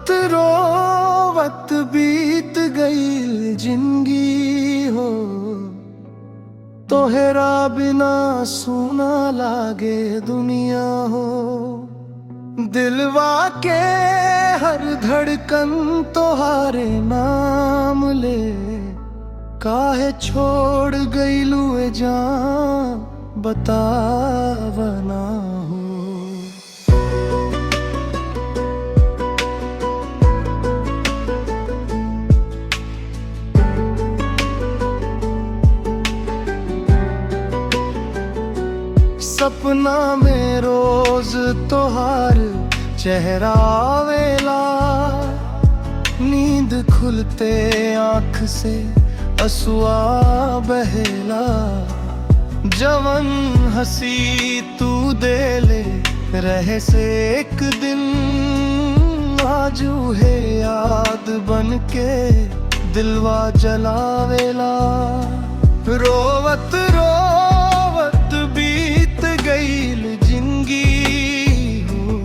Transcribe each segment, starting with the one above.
रोवत बीत गई जिंदगी हो, तोहरा बिना सुना लागे दुनिया हो। दिलवा के हर धड़कन तोहारे नाम ले, काहे छोड़ गईलू ए जान बतावना हो। सपना में रोज तोहार चेहरा आवेला, नींद खुलते आँख से असुआ बहेला। जवन हंसी तू दे ले रहे से एक दिन, आजू है याद बन के दिलवा जलावेला। रोवत रोवत बीत गईल जिंदगी हो,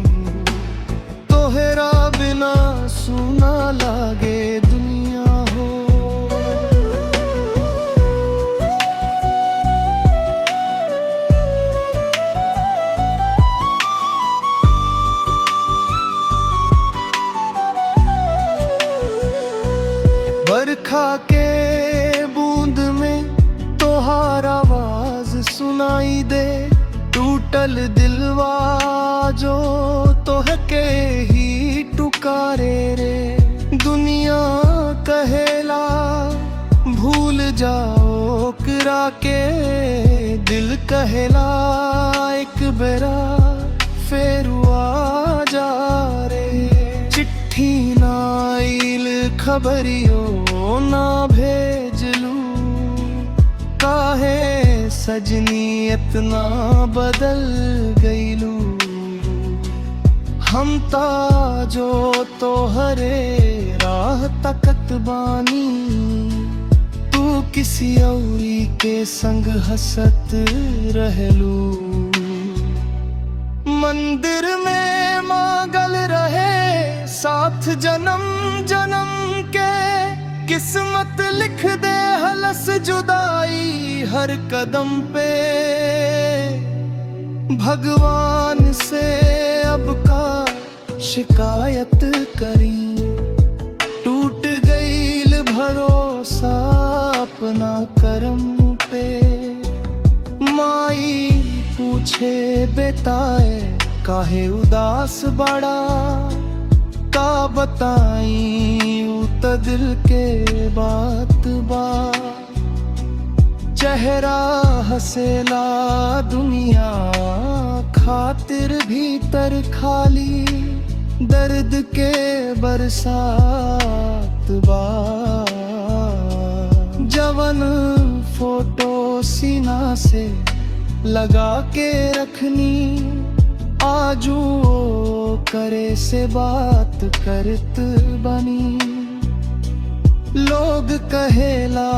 तोहरा बिना सुना लागे दुनिया हो। बरखा के बूंद में तोहार आवाज सुनाई दे, टूटल दिलवा जो तोहके ही टुकारे रे। दुनिया कहेला भूल जाओ करा के, दिल कहेला एक बेरा फेर आ जा रे। चिट्ठी ना आइल खबरियो ना भेजलू, काहे सजनी इतना बदल गईलू। हम ता जो तोहरे राह तकत बानी, तू किसी औरी के संग हंसत रहलू। मंदिर में मांगल रहे साथ जन्म जन्म के, किस्मत लिख दे हलस जुदाई हर कदम पे। भगवान से अब का शिकायत करी, टूट गईल भरोसा अपना करम पे। माई पूछे बेटाए काहे उदास बड़ा, का बताई त दिल के बात बा। चेहरा हसेला दुनिया खातिर भीतर खाली, दर्द के बरसात बा। जवन फोटो सीना से लगा के रखनी, आजू करे से बात करत बनी। लोग कहेला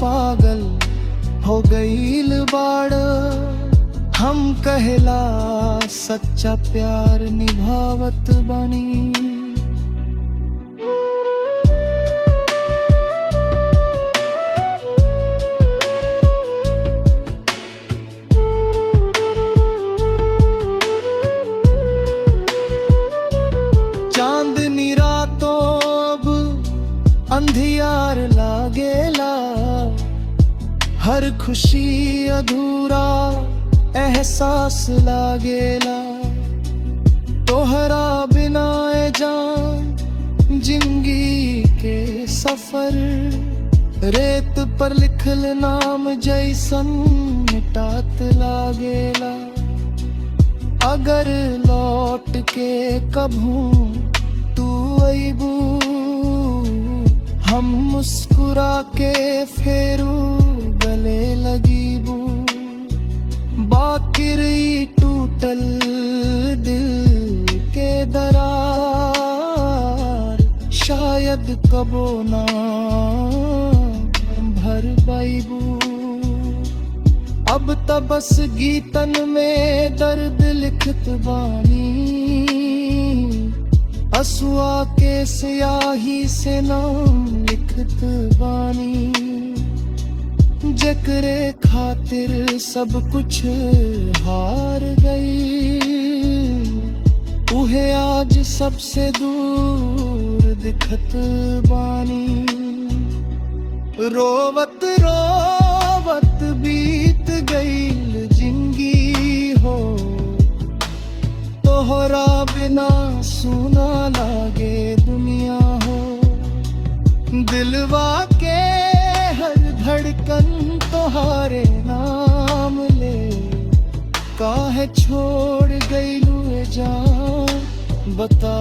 पागल हो गईल बाड़, हम कहेला सच्चा प्यार निभावत बनी। चांदनी रातों अब अंधियार लागेला, हर खुशी अधूरा एहसास लागेला। तोहरा बिना ए जान जिंदगी के सफर, रेत पर लिखल नाम जैसन मिटात लागेला। अगर लौट के कभू तू अइबू, हम मुस्कुरा के फेरू गले लगीबू। बाकिरी टूटल दिल के दरार, शायद कबो ना भर पाइबू। अब त बस गीतन में दर्द लिखत बानी, हसुआ के स्याही से नाम लिखत बानी, जकरे खातिर सब कुछ हार गई, उहे आज सबसे दूर दिखत बानी। रोवत रोवत बीत गईल जिंदगी हो, तोहरा बिना सुना लागे दुनिया हो। दिलवा के हर धड़कन तोहारे नाम ले, काहे छोड़ गईलू जान बता।